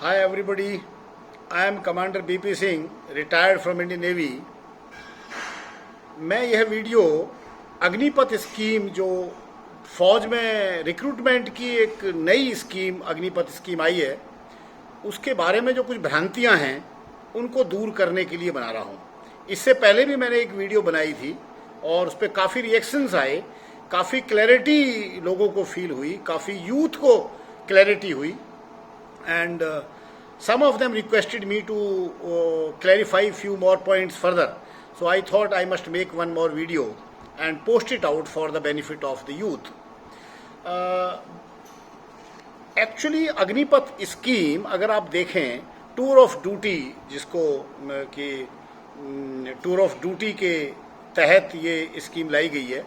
Hi everybody, I am Commander BP Singh, retired from Indian Navy। मैं यह video Agnipath scheme जो फौज में रिक्रूटमेंट की एक नई स्कीम अग्निपथ स्कीम आई है, उसके बारे में जो कुछ भ्रांतियां हैं उनको दूर करने के लिए बना रहा हूं। इससे पहले भी मैंने एक वीडियो बनाई थी और उस पर काफ़ी रिएक्शंस आए, काफ़ी क्लैरिटी लोगों को फील हुई, काफ़ी यूथ को क्लैरिटी हुई and some of them requested me to clarify few more points further, so I thought I must make one more video and post it out for the benefit of the youth। Actually Agnipath scheme अगर आप देखें, tour of duty जिसको कि tour of duty के तहत ये scheme लाई गई है,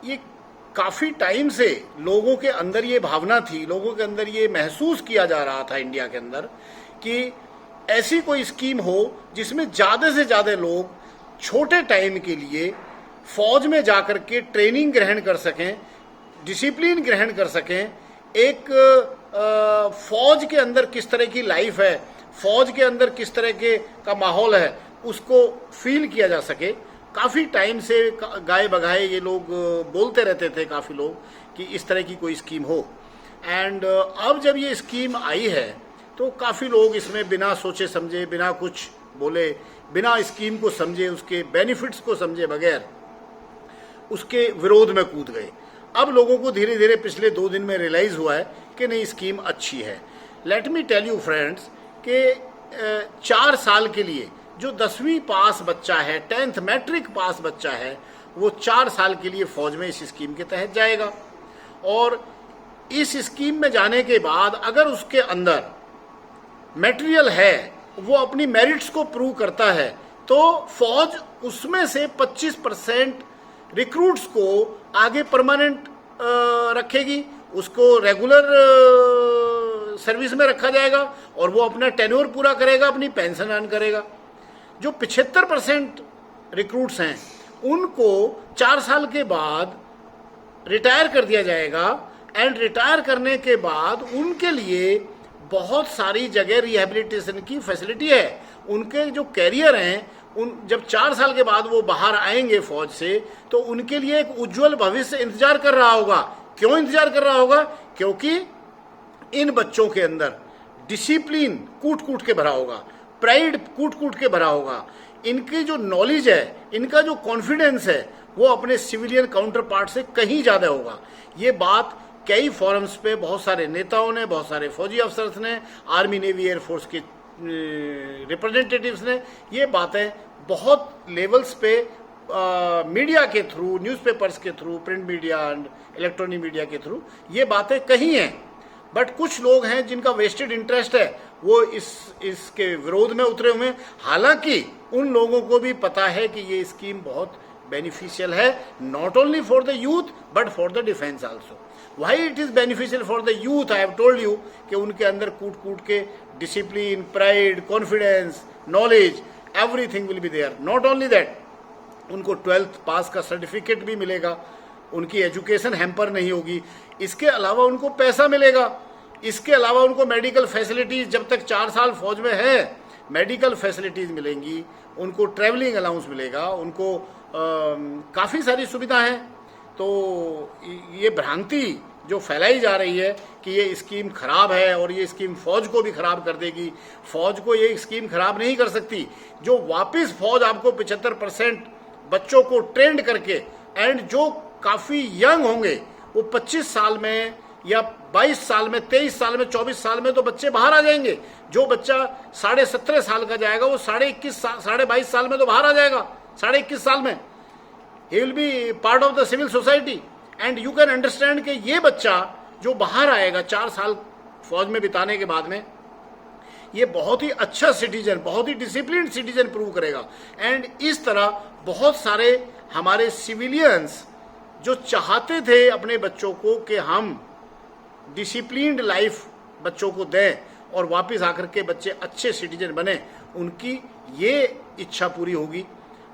ये काफ़ी टाइम से लोगों के अंदर ये भावना थी, लोगों के अंदर ये महसूस किया जा रहा था इंडिया के अंदर कि ऐसी कोई स्कीम हो जिसमें ज़्यादा से ज़्यादा लोग छोटे टाइम के लिए फौज में जाकर के ट्रेनिंग ग्रहण कर सकें, डिसिप्लिन ग्रहण कर सकें। एक फौज के अंदर किस तरह की लाइफ है, फौज के अंदर किस तरह के का माहौल है, उसको फील किया जा सके। काफ़ी टाइम से गाए बगाए ये लोग बोलते रहते थे, काफ़ी लोग, कि इस तरह की कोई स्कीम हो। एंड अब जब ये स्कीम आई है तो काफ़ी लोग इसमें बिना सोचे समझे, बिना कुछ बोले, बिना स्कीम को समझे, उसके बेनिफिट्स को समझे बगैर उसके विरोध में कूद गए। अब लोगों को धीरे धीरे पिछले 2 दिन में रियलाइज़ हुआ है कि नहीं, स्कीम अच्छी है। Let me tell you friends कि 4 साल के लिए जो 10वीं पास बच्चा है, 10th मैट्रिक पास बच्चा है, वो 4 साल के लिए फौज में इस स्कीम के तहत जाएगा। और इस स्कीम में जाने के बाद अगर उसके अंदर मटेरियल है, वो अपनी मेरिट्स को प्रूव करता है, तो फौज उसमें से 25% रिक्रूट्स को आगे परमानेंट रखेगी, उसको रेगुलर सर्विस में रखा जाएगा और वो अपना टेन्योर पूरा करेगा, अपनी पेंशन अर्न करेगा। जो 75% रिक्रूट्स हैं उनको 4 साल के बाद रिटायर कर दिया जाएगा। एंड रिटायर करने के बाद उनके लिए बहुत सारी जगह रिहेबिलिटेशन की फैसिलिटी है। उनके जो कैरियर हैं, जब 4 साल के बाद वो बाहर आएंगे फौज से, तो उनके लिए एक उज्जवल भविष्य इंतजार कर रहा होगा। क्यों इंतजार कर रहा होगा? क्योंकि इन बच्चों के अंदर डिसिप्लिन कूट कूट के भरा होगा, प्राइड कूट कूट के भरा होगा, इनकी जो नॉलेज है, इनका जो कॉन्फिडेंस है, वो अपने सिविलियन काउंटर पार्ट से कहीं ज़्यादा होगा। ये बात कई फोरम्स पे बहुत सारे नेताओं ने, बहुत सारे फौजी अफसर्स ने, आर्मी नेवी एयरफोर्स के रिप्रेजेंटेटिव्स ने ये बातें बहुत लेवल्स पे मीडिया के थ्रू, न्यूज़पेपर्स के through, print media and electronic media के थ्रू ये बातें कही हैं। बट कुछ लोग हैं जिनका वेस्टेड इंटरेस्ट है, वो इसके विरोध में उतरे हुए हैं। हालांकि उन लोगों को भी पता है कि ये स्कीम बहुत बेनिफिशियल है, not only for the youth but for the defence also. Why it is beneficial for the youth? I have told you कि उनके अंदर कूट कूट के discipline, pride, confidence, knowledge, everything will be there. Not only that, उनको 12th पास का certificate भी मिलेगा, उनकी एजुकेशन हैम्पर नहीं होगी, इसके अलावा उनको पैसा मिलेगा, इसके अलावा उनको मेडिकल फैसिलिटीज़, जब तक 4 साल फौज में है मेडिकल फैसिलिटीज़ मिलेंगी, उनको ट्रैवलिंग अलाउंस मिलेगा, उनको काफ़ी सारी सुविधा हैं। तो ये भ्रांति जो फैलाई जा रही है कि ये स्कीम खराब है और ये स्कीम फौज को भी खराब कर देगी, फौज को ये स्कीम खराब नहीं कर सकती। जो वापस फौज आपको 75% बच्चों को ट्रेंड करके, एंड जो काफ़ी यंग होंगे, वो 25 साल में या 22 साल में, 23 साल में, 24 साल में तो बच्चे बाहर आ जाएंगे। जो बच्चा 17.5 साल का जाएगा वो 22.5 साल में तो बाहर आ जाएगा। 21.5 साल में he will be part of the civil society. And you can understand कि ये बच्चा जो बाहर आएगा 4 साल फौज में बिताने के बाद में, ये बहुत ही अच्छा सिटीजन, बहुत ही डिसिप्लिन सिटीजन प्रूव करेगा। एंड इस तरह बहुत सारे हमारे सिविलियंस जो चाहते थे अपने बच्चों को कि हम डिसिप्लिन्ड लाइफ बच्चों को दें और वापस आकर के बच्चे अच्छे सिटीजन बने, उनकी ये इच्छा पूरी होगी।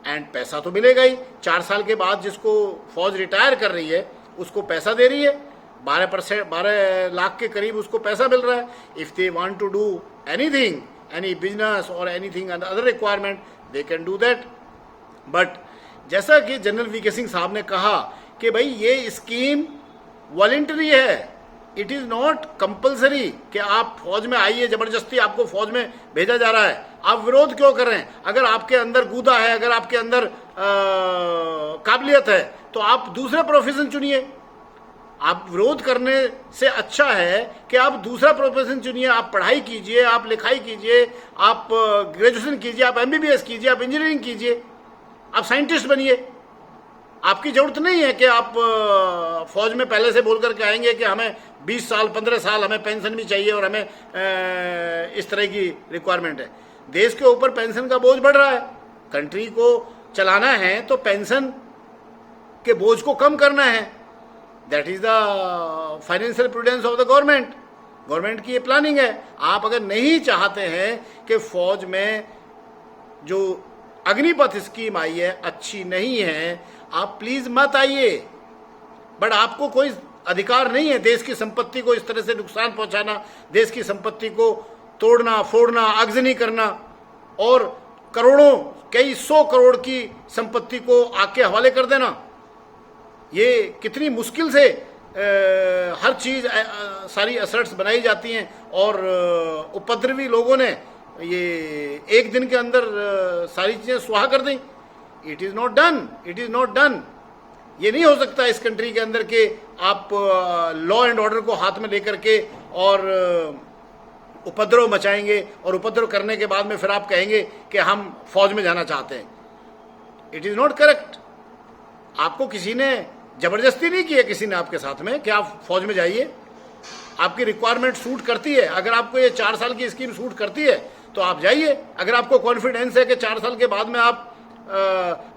एंड पैसा तो मिलेगा ही। 4 साल के बाद जिसको फौज रिटायर कर रही है उसको पैसा दे रही है, 12 लाख के करीब उसको पैसा मिल रहा है. If they want to do anything, any business और anything other requirement, they can do that. But जैसा कि जनरल वीके सिंह साहब ने कहा कि भाई ये स्कीम वॉलंटरी है, इट इज नॉट कंपल्सरी कि आप फौज में आइए, जबरदस्ती आपको फौज में भेजा जा रहा है. आप विरोध क्यों कर रहे हैं? अगर आपके अंदर गूदा है, अगर आपके अंदर काबिलियत है, तो आप दूसरे प्रोफेशन चुनिए. आप विरोध करने से अच्छा है कि आप दूसरा प्रोफेशन चुनिए. आप पढ़ाई कीजिए, आप लिखाई कीजिए, आप ग्रेजुएशन कीजिए, आप MBBS कीजिए, आप इंजीनियरिंग कीजिए, आप साइंटिस्ट बनिए. आपकी जरूरत नहीं है कि आप फौज में पहले से बोल करके आएंगे कि हमें 20 साल 15 साल हमें पेंशन भी चाहिए और हमें इस तरह की रिक्वायरमेंट है. देश के ऊपर पेंशन का बोझ बढ़ रहा है. कंट्री को चलाना है तो पेंशन के बोझ को कम करना है. That is the financial prudence of the government. Government की ये प्लानिंग है. आप अगर नहीं चाहते हैं कि फौज में जो अग्निपथ स्कीम आई है अच्छी नहीं है, आप प्लीज मत आइए. बट आपको कोई अधिकार नहीं है देश की संपत्ति को इस तरह से नुकसान पहुंचाना, देश की संपत्ति को तोड़ना फोड़ना, आगजनी करना और करोड़ों, कई 100 करोड़ की संपत्ति को आग के हवाले कर देना. ये कितनी मुश्किल से हर चीज सारी असर्ट्स बनाई जाती हैं और उपद्रवी लोगों ने ये एक दिन के अंदर सारी चीजें सुहा कर दी. It is not done, it is not done. ये नहीं हो सकता इस कंट्री के अंदर के आप लॉ एंड ऑर्डर को हाथ में लेकर के और उपद्रव मचाएंगे और उपद्रव करने के बाद में फिर आप कहेंगे कि हम फौज में जाना चाहते हैं. It is not correct. आपको किसी ने जबरदस्ती नहीं की है, किसी ने आपके साथ में कि आप फौज में जाइए. आपकी रिक्वायरमेंट सूट करती है, अगर आपको ये 4 साल की स्कीम सूट करती है तो आप जाइए. अगर आपको कॉन्फिडेंस है कि 4 साल के बाद में आप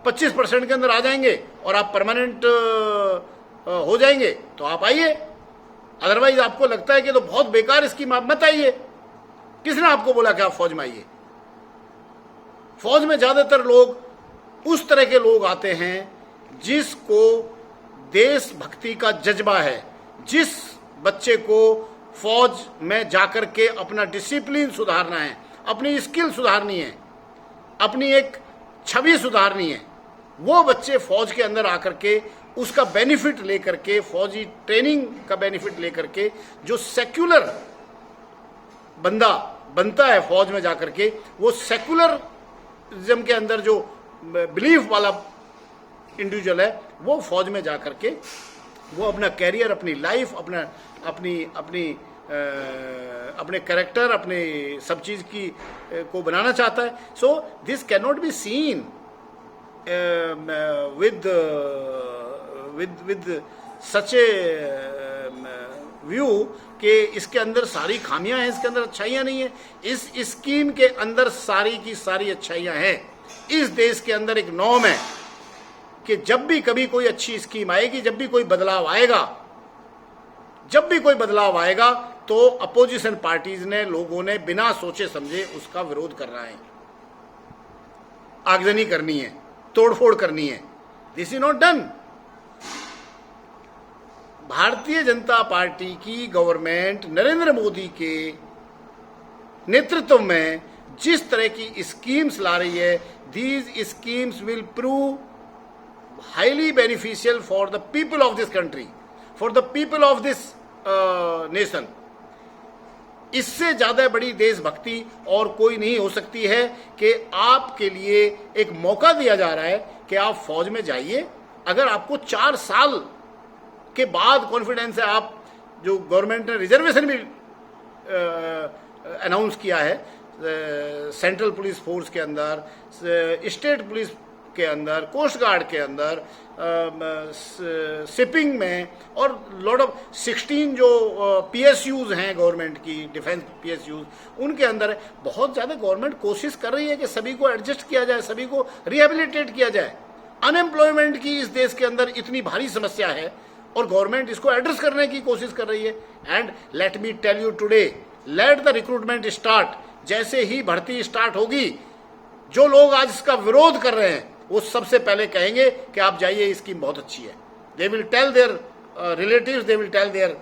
25% के अंदर आ जाएंगे और आप परमानेंट हो जाएंगे तो आप आइए. अदरवाइज आपको लगता है कि तो बहुत बेकार स्कीम, आप मत आइए. किसने आपको बोला कि आप फौज में आइए? फौज में ज्यादातर लोग उस तरह के लोग आते हैं जिसको देशभक्ति का जज्बा है. जिस बच्चे को फौज में जाकर के अपना डिसिप्लिन सुधारना है, अपनी स्किल सुधारनी है, अपनी एक छवि सुधारनी है, वो बच्चे फौज के अंदर आकर के उसका बेनिफिट लेकर के, फौजी ट्रेनिंग का बेनिफिट लेकर के, जो सेक्युलर बंदा बनता है फौज में जाकर के, वो सेक्युलरिज्म के अंदर जो बिलीफ वाला इंडिविजुअल है, वो फौज में जाकर के वो अपना कैरियर, अपनी लाइफ, अपने कैरेक्टर, अपने सब चीज की को बनाना चाहता है. So this can not be seen with such A view कि इसके अंदर सारी खामियां हैं, इसके अंदर अच्छाइयां नहीं है. इस स्कीम के अंदर सारी की सारी अच्छाइयां हैं. इस देश के अंदर एक नॉर्म है कि जब भी कभी कोई अच्छी स्कीम आएगी, जब भी कोई बदलाव आएगा, तो अपोजिशन पार्टीज ने, लोगों ने बिना सोचे समझे उसका विरोध करना है, आगजनी करनी है, तोड़फोड़ करनी है. This is not done. Bharatiya Janata party की गवर्नमेंट नरेंद्र मोदी के नेतृत्व में जिस तरह की स्कीम्स ला रही है, these schemes will prove highly beneficial for the people of this country, for the people of this nation. इससे ज्यादा बड़ी देशभक्ति और कोई नहीं हो सकती है कि आपके लिए एक मौका दिया जा रहा है कि आप फौज में जाइए. अगर आपको 4 साल के बाद कॉन्फिडेंस है, आप जो गवर्नमेंट ने रिजर्वेशन भी अनाउंस किया है सेंट्रल पुलिस फोर्स के अंदर, स्टेट पुलिस के अंदर, कोस्ट गार्ड के अंदर, शिपिंग में और लॉट ऑफ 16 जो PSUs हैं गवर्नमेंट की, डिफेंस PSUs, उनके अंदर बहुत ज़्यादा गवर्नमेंट कोशिश कर रही है कि सभी को एडजस्ट किया जाए, सभी को रिहेबिलिटेट किया जाए. अनएम्प्लॉयमेंट की इस देश के अंदर इतनी भारी समस्या है और गवर्नमेंट इसको एड्रेस करने की कोशिश कर रही है. And let me tell you today, let the recruitment start. जैसे ही भर्ती स्टार्ट होगी, जो लोग आज इसका विरोध कर रहे हैं वो सबसे पहले कहेंगे कि आप जाइए, स्कीम बहुत अच्छी है. They will tell their relatives they will tell their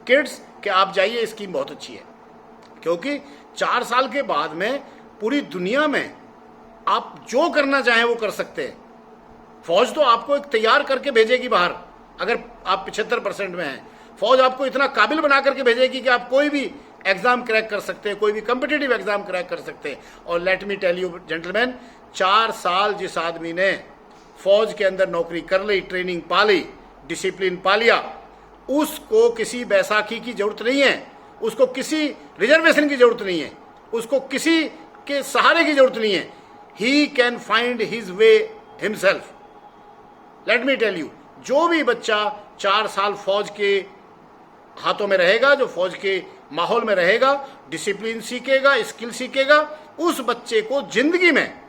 kids कि आप जाइए, स्कीम बहुत अच्छी है। क्योंकि 4 साल के बाद में पूरी दुनिया में आप जो करना चाहें वो कर सकते हैं। फौज तो आपको एक तैयार करके भेजेगी बाहर, अगर आप 75% में हैं। फौज आपको इतना काबिल बना करके भेजेगी कि आप कोई भी एग्जाम क्रैक कर सकते हैं, कोई भी कम्पिटिटिव एग्जाम क्रैक कर सकते हैं। और let me tell you gentleman, 4 साल जिस आदमी ने फौज के अंदर नौकरी कर ली, ट्रेनिंग पा ली, डिसिप्लिन पा लिया, उसको किसी बैसाखी की जरूरत नहीं है, उसको किसी रिजर्वेशन की जरूरत नहीं है, उसको किसी के सहारे की जरूरत नहीं है। He can find his way himself. Let me tell you, जो भी बच्चा 4 साल फौज के हाथों में रहेगा, जो फौज के माहौल में रहेगा, डिसिप्लिन सीखेगा, स्किल सीखेगा, उस बच्चे को जिंदगी में,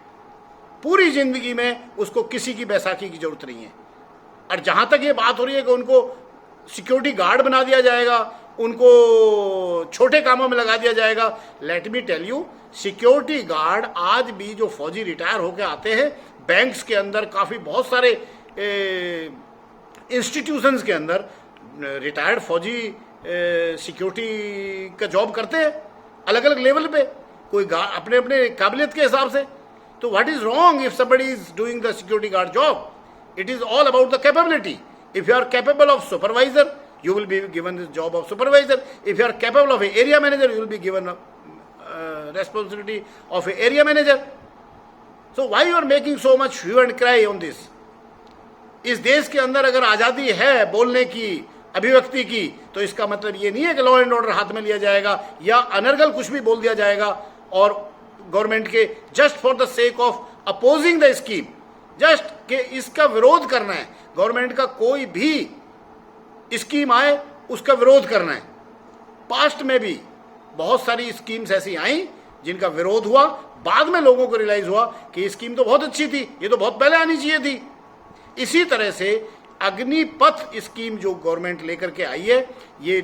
पूरी जिंदगी में उसको किसी की बैसाखी की जरूरत नहीं है। और जहां तक ये बात हो रही है कि उनको सिक्योरिटी गार्ड बना दिया जाएगा, उनको छोटे कामों में लगा दिया जाएगा, let me tell you, security guard आज भी जो फौजी रिटायर होकर आते हैं, बैंक्स के अंदर, काफी बहुत सारे इंस्टीट्यूशंस के अंदर रिटायर्ड फौजी सिक्योरिटी का जॉब करते हैं, अलग अलग लेवल पे, कोई अपने अपने काबिलियत के हिसाब से। तो what is wrong if somebody is doing the security guard job? It is all about the capability. If you are capable of supervisor, you will be given the job of supervisor. If you are capable of an area manager, you will be given responsibility of an area manager. So why you are making so much hue and cry on this? इस देश के अंदर अगर आज़ादी है बोलने की, अभिव्यक्ति की, तो इसका मतलब ये नहीं है कि लॉ एंड ऑर्डर हाथ में लिया जाएगा या अनर्गल कुछ भी बोल दिया जाएगा और गवर्नमेंट के just for the sake of opposing the scheme, just कि इसका विरोध करना है। गवर्नमेंट का कोई भी स्कीम आए उसका विरोध करना है। पास्ट में भी बहुत सारी स्कीम्स ऐसी आई जिनका विरोध हुआ, बाद में लोगों को रियलाइज हुआ कि स्कीम तो बहुत अच्छी थी, ये तो बहुत पहले आनी चाहिए थी। इसी तरह से अग्निपथ स्कीम जो गवर्नमेंट लेकर के आई है, ये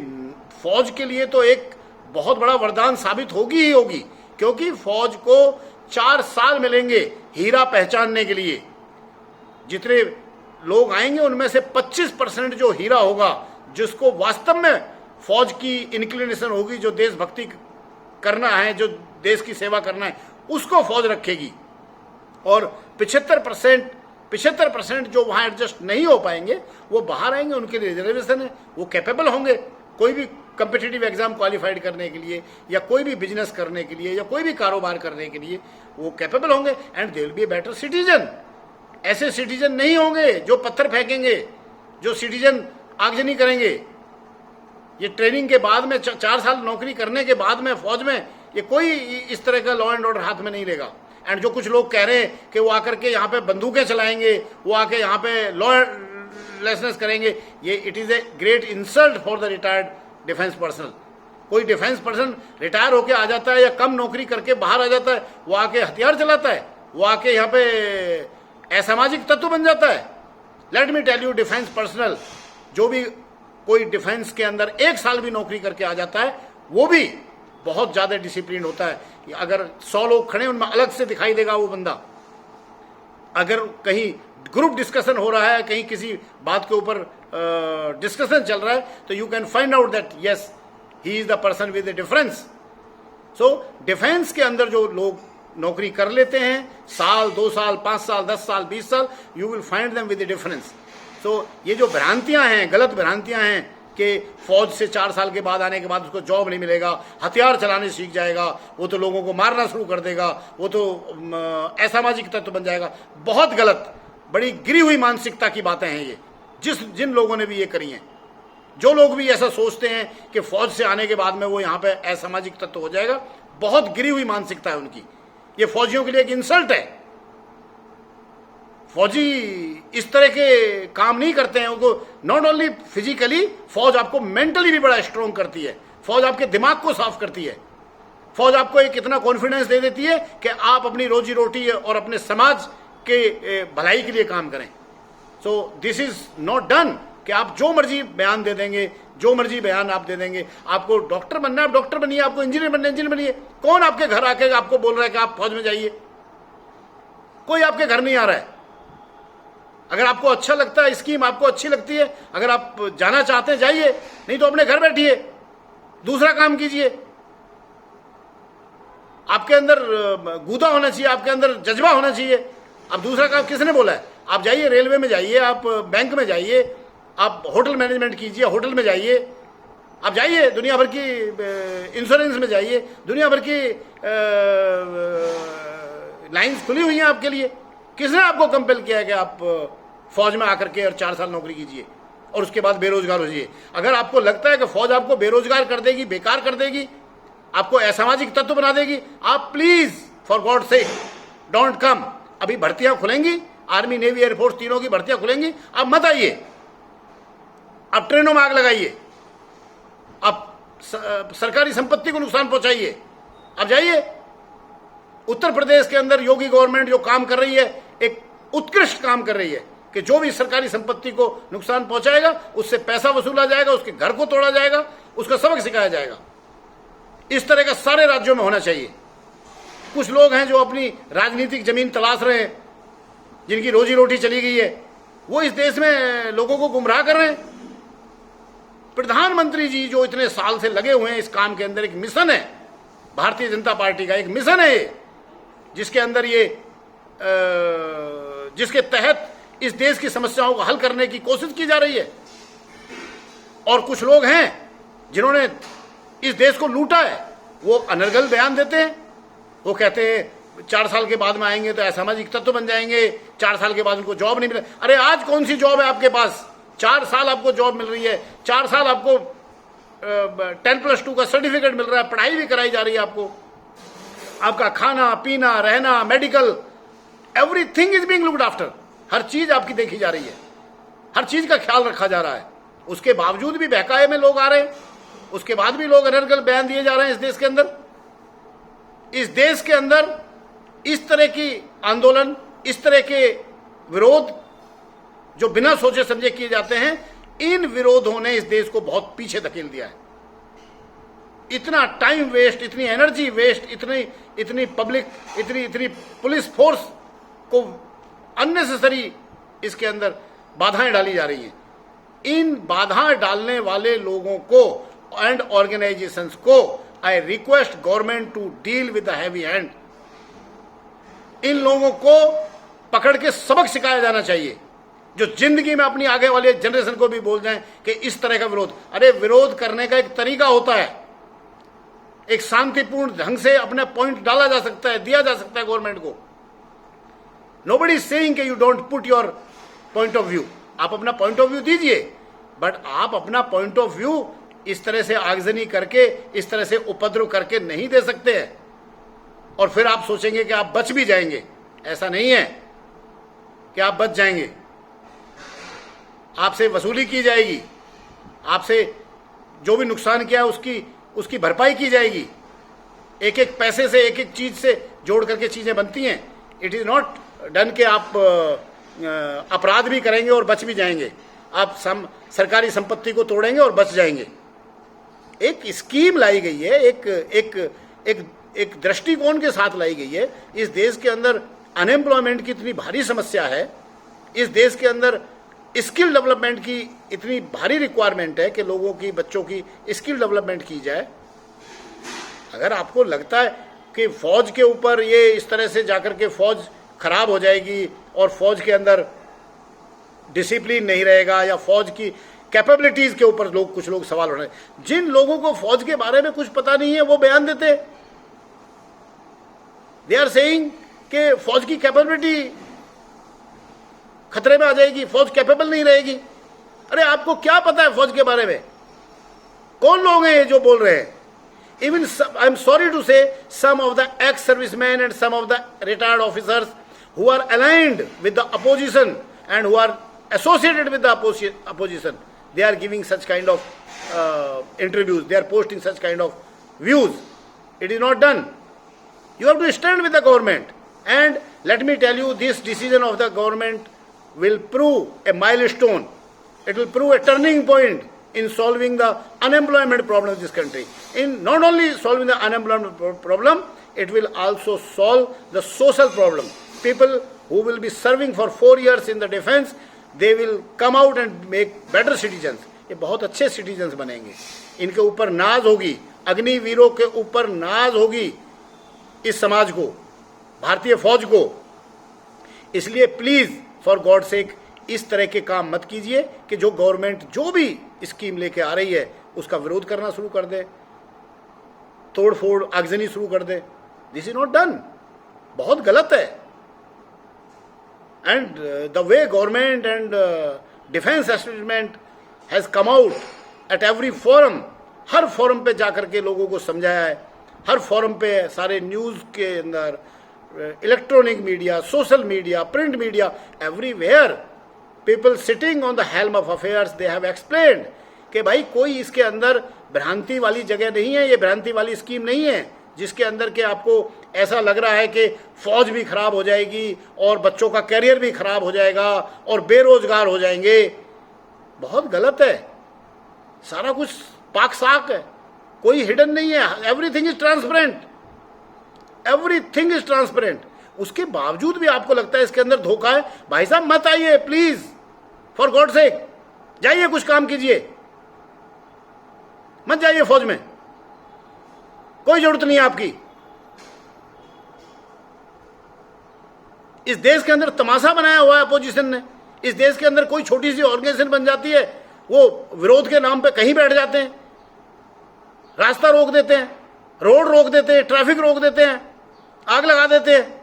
फौज के लिए तो एक बहुत बड़ा वरदान साबित होगी ही होगी, क्योंकि फौज को 4 साल मिलेंगे हीरा पहचानने के लिए। जितने लोग आएंगे उनमें से 25% जो हीरा होगा, जिसको वास्तव में फौज की इंक्लिनेशन होगी, जो देशभक्ति करना है, जो देश की सेवा करना है, उसको फौज रखेगी। और 75% जो वहां एडजस्ट नहीं हो पाएंगे वो बाहर आएंगे, उनके लिए रिजर्वेशन है, वो कैपेबल होंगे कोई भी कम्पिटिटिव एग्जाम क्वालिफाइड करने के लिए, या कोई भी बिजनेस करने के लिए, या कोई भी कारोबार करने के लिए वो कैपेबल होंगे, and they will be a better citizen. ऐसे सिटीजन नहीं होंगे जो पत्थर फेंकेंगे, जो सिटीजन आगजनी करेंगे। ये ट्रेनिंग के बाद में 4 साल नौकरी करने के बाद में फौज में ये कोई इस तरह का लॉ एंड ऑर्डर हाथ में नहीं लेगा। एंड जो कुछ लोग कह रहे हैं कि वो आकर के यहाँ पे बंदूकें चलाएंगे, वो आके यहाँ पे लॉ लेसनेस करेंगे, ये it is a great insult for the retired defence personnel. कोई डिफेंस पर्सन रिटायर होके आ जाता है या कम नौकरी करके बाहर आ जाता है, वो आके हथियार चलाता है, वो आके यहाँ पे असामाजिक तत्व बन जाता है। Let me tell you, defence personnel जो भी कोई डिफेंस के अंदर 1 साल भी नौकरी करके आ जाता है, वो भी बहुत ज्यादा डिसिप्लिन होता है। अगर 100 लोग खड़े उनमें अलग से दिखाई देगा वो बंदा। अगर कहीं ग्रुप डिस्कशन हो रहा है, कहीं किसी बात के ऊपर डिस्कशन चल रहा है, तो you can find out that yes he is the person with the difference. So defence के अंदर जो लोग नौकरी कर लेते हैं, साल, 2 साल, 5 साल, 10 साल, 20 साल, you will find them with the difference. So ये जो भ्रांतियां हैं, गलत भ्रांतियां हैं कि फौज से 4 साल के बाद आने के बाद उसको जॉब नहीं मिलेगा, हथियार चलाने सीख जाएगा, वो तो लोगों को मारना शुरू कर देगा, वो तो असामाजिक तत्व बन जाएगा, बहुत गलत, बड़ी गिरी हुई मानसिकता की बातें हैं ये, जिन लोगों ने भी ये करी हैं। जो लोग भी ऐसा सोचते हैं कि फौज से आने के बाद में वो यहाँ पे असामाजिक तत्व हो जाएगा, बहुत गिरी हुई मानसिकता है उनकी। ये फौजियों के लिए एक इंसल्ट है। फौजी इस तरह के काम नहीं करते हैं। उनको नॉट ओनली फिजिकली, फौज आपको मेंटली भी बड़ा स्ट्रॉन्ग करती है, फौज आपके दिमाग को साफ करती है, फौज आपको एक इतना कॉन्फिडेंस दे देती है कि आप अपनी रोजी रोटी और अपने समाज के भलाई के लिए काम करें। So this is not done कि आप जो मर्जी बयान दे देंगे, जो मर्जी बयान आप दे देंगे। आपको डॉक्टर बनना है आप डॉक्टर बनिए, आपको इंजीनियर बनना है इंजीनियर बनिए। कौन आपके घर आके आपको बोल रहा है कि आप फौज में जाइए? कोई आपके घर नहीं आ रहा है। अगर आपको अच्छा लगता है स्कीम, आपको अच्छी लगती है, अगर आप जाना चाहते हैं जाइए, नहीं तो अपने घर बैठिए, दूसरा काम कीजिए। आपके अंदर गूदा होना चाहिए, आपके अंदर जज्बा होना चाहिए। आप दूसरा काम किसने बोला है? आप जाइए, रेलवे में जाइए, आप बैंक में जाइए, आप होटल मैनेजमेंट कीजिए, होटल में जाइए, आप जाइए, दुनिया भर की इंश्योरेंस में जाइए, दुनिया भर की लाइंस खुली हुई हैं आपके लिए। किसने आपको कंपेल किया है कि आप फौज में आकर के और 4 साल नौकरी कीजिए और उसके बाद बेरोजगार हो जाइए? अगर आपको लगता है कि फौज आपको बेरोजगार कर देगी, बेकार कर देगी, आपको असामाजिक तत्व बना देगी, आप please for God sake don't come. अभी भर्तियां खुलेंगी, आर्मी, नेवी, एयरफोर्स तीनों की भर्तियां खुलेंगी, आप मत आइए। आप ट्रेनों में आग लगाइए, आप सरकारी संपत्ति को नुकसान पहुंचाइए, आप जाइए। उत्तर प्रदेश के अंदर योगी गवर्नमेंट जो काम कर रही है, एक उत्कृष्ट काम कर रही है कि जो भी सरकारी संपत्ति को नुकसान पहुंचाएगा उससे पैसा वसूला जाएगा, उसके घर को तोड़ा जाएगा, उसका सबक सिखाया जाएगा। इस तरह का सारे राज्यों में होना चाहिए। कुछ लोग हैं जो अपनी राजनीतिक जमीन तलाश रहे हैं, जिनकी रोजी रोटी चली गई है, वो इस देश में लोगों को गुमराह कर रहे हैं। प्रधानमंत्री जी जो इतने साल से लगे हुए हैं इस काम के अंदर, एक मिशन है भारतीय जनता पार्टी का, एक मिशन है जिसके अंदर जिसके तहत इस देश की समस्याओं को हल करने की कोशिश की जा रही है। और कुछ लोग हैं जिन्होंने इस देश को लूटा है, वो अनर्गल बयान देते हैं। वो कहते हैं 4 साल के बाद में आएंगे तो असामाजिक तत्व बन जाएंगे, 4 साल के बाद उनको जॉब नहीं मिले। अरे आज कौन सी जॉब है आपके पास? 4 साल आपको जॉब मिल रही है, 4 साल आपको 10+2 का सर्टिफिकेट मिल रहा है, पढ़ाई भी कराई जा रही है आपको, आपका खाना पीना रहना medical everything is being looked after. हर चीज आपकी देखी जा रही है, हर चीज का ख्याल रखा जा रहा है। उसके बावजूद भी बहकाए में लोग आ रहे हैं, उसके बाद भी लोग अनर्गल बयान दिए जा रहे हैं। इस देश के अंदर इस तरह की आंदोलन, इस तरह के विरोध जो बिना सोचे समझे किए जाते हैं, इन विरोधों ने इस देश को बहुत पीछे धकेल दिया है। इतना टाइम वेस्ट, इतनी एनर्जी वेस्ट, इतनी पब्लिक, इतनी पुलिस फोर्स को अननेसेसरी इसके अंदर बाधाएं डाली जा रही हैं। इन बाधा डालने वाले लोगों को एंड ऑर्गेनाइजेशंस को I request government to deal with the heavy hand. इन लोगों को पकड़ के सबक सिखाया जाना चाहिए, जो जिंदगी में अपनी आगे वाले जनरेशन को भी बोल जाएं कि इस तरह का विरोध, अरे विरोध करने का एक तरीका होता है, एक शांतिपूर्ण ढंग से अपना पॉइंट डाला जा सकता है, दिया जा सकता है गवर्नमेंट को। नोबडी इज सेइंग कि you don't put your point of view, आप अपना पॉइंट ऑफ व्यू दीजिए, बट आप अपना पॉइंट ऑफ व्यू इस तरह से आगजनी करके, इस तरह से उपद्रव करके नहीं दे सकते हैं और फिर आप सोचेंगे कि आप बच भी जाएंगे। ऐसा नहीं है कि आप बच जाएंगे, आपसे वसूली की जाएगी, आपसे जो भी नुकसान किया है उसकी भरपाई की जाएगी। एक एक पैसे से, एक एक चीज से जोड़ करके चीजें बनती हैं। इट इज नॉट डन कि आप अपराध भी करेंगे और बच भी जाएंगे, आप सरकारी संपत्ति को तोड़ेंगे और बच जाएंगे। एक स्कीम लाई गई है, एक दृष्टिकोण के साथ लाई गई है। इस देश के अंदर अनएम्प्लॉयमेंट की इतनी भारी समस्या है, इस देश के अंदर स्किल डेवलपमेंट की इतनी भारी रिक्वायरमेंट है कि लोगों की, बच्चों की स्किल डेवलपमेंट की जाए। अगर आपको लगता है कि फौज के ऊपर ये इस तरह से जाकर के फौज खराब हो जाएगी और फौज के अंदर डिसिप्लिन नहीं रहेगा या फौज की कैपेबिलिटीज के ऊपर कुछ लोग सवाल उठा रहे हैं, जिन लोगों को फौज के बारे में कुछ पता नहीं है वो बयान देते, दे आर सेइंग कि फौज की कैपेबिलिटी खतरे में आ जाएगी, फौज कैपेबल नहीं रहेगी। अरे आपको क्या पता है फौज के बारे में? कौन लोग हैं ये जो बोल रहे हैं? Even I am sorry to say, some of the ex-servicemen and some of the retired officers who are aligned with the opposition and who are associated with the opposition, they are giving such kind of interviews, they are posting such kind of views. It is not done. You have to stand with the government. And let me tell you, this decision of the government will prove a milestone. It will prove a turning point in solving the unemployment problem of this country. In not only solving the unemployment problem, it will also solve the social problem. People who will be serving for 4 years in the defense, they will come out and make better citizens. ये बहुत अच्छे citizens बनेंगे, इनके ऊपर नाज होगी, अग्निवीरों के ऊपर नाज होगी इस समाज को, भारतीय फौज को। इसलिए प्लीज फॉर गॉड सेक इस तरह के काम मत कीजिए कि जो गवर्नमेंट जो भी स्कीम लेके आ रही है उसका विरोध करना शुरू कर दे, तोड़ फोड़ आगजनी शुरू कर दे। दिस इज नॉट डन, बहुत गलत है। And the way government and defence establishment has come out at every forum, her forum पे जाकर के लोगों को समझाया है, हर फोरम पे सारे न्यूज के अंदर, electronic media, social media, print media, everywhere people sitting on the helm of affairs they have explained कि भाई कोई इसके अंदर भ्रांति वाली जगह नहीं है, ये भ्रांति वाली स्कीम नहीं है जिसके अंदर के आपको ऐसा लग रहा है कि फौज भी खराब हो जाएगी और बच्चों का कैरियर भी खराब हो जाएगा और बेरोजगार हो जाएंगे। बहुत गलत है, सारा कुछ पाक साक है, कोई हिडन नहीं है, everything is transparent, everything is transparent. उसके बावजूद भी आपको लगता है इसके अंदर धोखा है, भाई साहब मत आइए प्लीज, फॉर गॉड सेक जाइए कुछ काम कीजिए, मत जाइए फौज में, कोई जरूरत नहीं है आपकी। इस देश के अंदर तमाशा बनाया हुआ है अपोजिशन ने, इस देश के अंदर कोई छोटी सी ऑर्गेनाइजेशन बन जाती है, वो विरोध के नाम पे कहीं बैठ जाते हैं, रास्ता रोक देते हैं, रोड रोक देते हैं, ट्रैफिक रोक देते हैं, आग लगा देते हैं।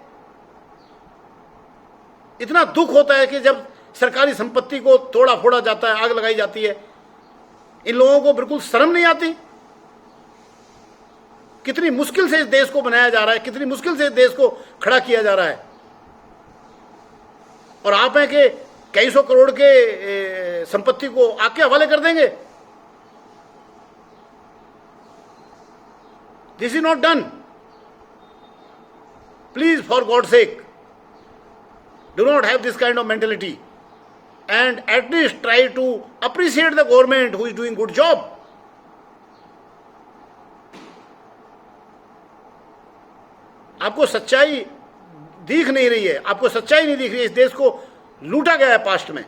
इतना दुख होता है कि जब सरकारी संपत्ति को तोड़ा फोड़ा जाता है, आग लगाई जाती है, इन लोगों को बिल्कुल शर्म नहीं आती। कितनी मुश्किल से इस देश को बनाया जा रहा है, कितनी मुश्किल से इस देश को खड़ा किया जा रहा है, और आप हैं कि कई सौ करोड़ के संपत्ति को आग के हवाले कर देंगे। This is not done. Please for God sake do not have this kind of mentality and at least try to appreciate the government who is doing good job. आपको सच्चाई दिख नहीं रही है, आपको सच्चाई नहीं दिख रही है। इस देश को लूटा गया है, पास्ट में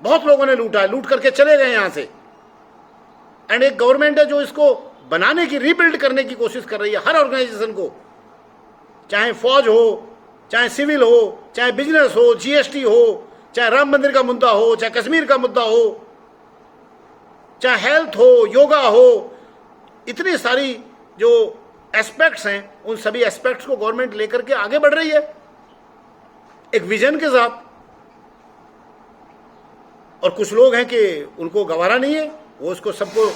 बहुत लोगों ने लूटा है, लूट करके चले गए यहां से। एंड एक गवर्नमेंट है जो इसको बनाने की, रीबिल्ड करने की कोशिश कर रही है, हर ऑर्गेनाइजेशन को, चाहे फौज हो, चाहे सिविल हो, चाहे बिजनेस हो, जीएसटी हो, चाहे राम मंदिर का मुद्दा हो, चाहे कश्मीर का मुद्दा हो, चाहे हेल्थ हो, योगा हो, इतनी सारी जो एस्पेक्ट्स हैं, उन सभी एस्पेक्ट्स को गवर्नमेंट लेकर के आगे बढ़ रही है एक विजन के साथ। और कुछ लोग हैं कि उनको गवारा नहीं है, वो उसको सबको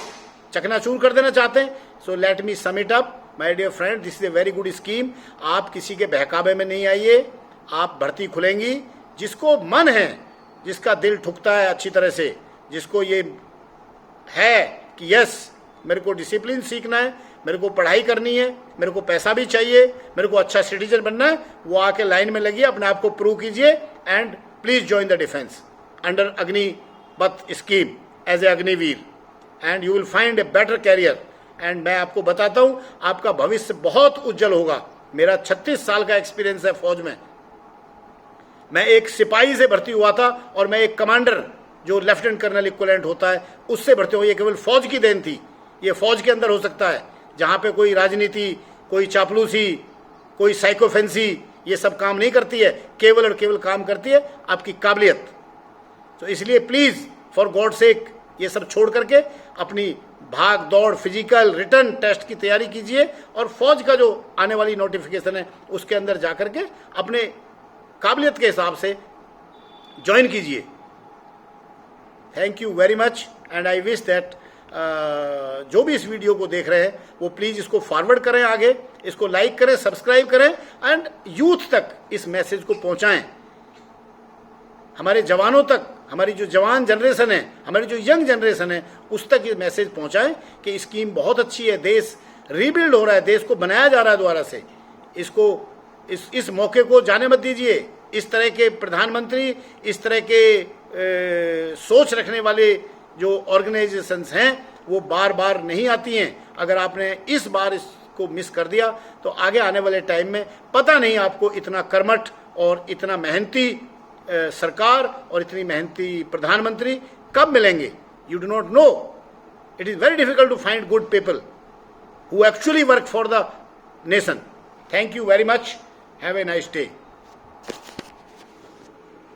चकनाचूर कर देना चाहते हैं। So let me sum it up my dear friend, this is a very good scheme. आप किसी के बहकावे में नहीं आइए, आप भर्ती खुलेंगी, जिसको मन है, जिसका दिल ठुकता है अच्छी तरह से, जिसको ये है कि यस मेरे को डिसिप्लिन सीखना है, मेरे को पढ़ाई करनी है, मेरे को पैसा भी चाहिए, मेरे को अच्छा सिटीजन बनना है, वो आके लाइन में लगिए, अपने आप को प्रूव कीजिए and please join the defence under Agnipath scheme as a Agniveer and you will find a better career. And मैं आपको बताता हूं, आपका भविष्य बहुत उज्जवल होगा। मेरा 36 साल का एक्सपीरियंस है फौज में। मैं एक सिपाही से भर्ती हुआ था और मैं एक कमांडर, जो लेफ्टिनेंट कर्नल इक्विवेलेंट होता है, उससे भर्ती हुई। ये केवल फौज की देन थी। ये फौज के अंदर हो सकता है, जहां पे कोई राजनीति, कोई चापलूसी, कोई साइकोफेंसी, ये सब काम नहीं करती है। केवल और केवल काम करती है आपकी काबिलियत। तो इसलिए प्लीज फॉर गॉड सेक ये सब छोड़ करके अपनी भाग दौड़, फिजिकल, रिटर्न टेस्ट की तैयारी कीजिए और फौज का जो आने वाली नोटिफिकेशन है उसके अंदर जाकर के अपने काबिलियत के हिसाब से ज्वाइन कीजिए। Thank you very much and I wish that जो भी इस वीडियो को देख रहे हैं वो प्लीज इसको फॉरवर्ड करें आगे, इसको लाइक करें, सब्सक्राइब करें एंड यूथ तक इस मैसेज को पहुंचाएं, हमारे जवानों तक, हमारी जो जवान जनरेशन है, हमारी जो यंग जनरेशन है, उस तक ये मैसेज पहुंचाएं कि स्कीम बहुत अच्छी है, देश रीबिल्ड हो रहा है, देश को बनाया जा रहा है दोबारा से। इसको इस मौके को जाने मत दीजिए। इस तरह के प्रधानमंत्री, इस तरह के सोच रखने वाले जो ऑर्गेनाइजेशंस हैं वो बार बार नहीं आती हैं। अगर आपने इस बार इसको मिस कर दिया तो आगे आने वाले टाइम में पता नहीं आपको इतना कर्मठ और इतना मेहनती सरकार और इतनी मेहनती प्रधानमंत्री कब मिलेंगे? You do not know. It is very difficult to find good people who actually work for the nation. Thank you very much. Have a nice day.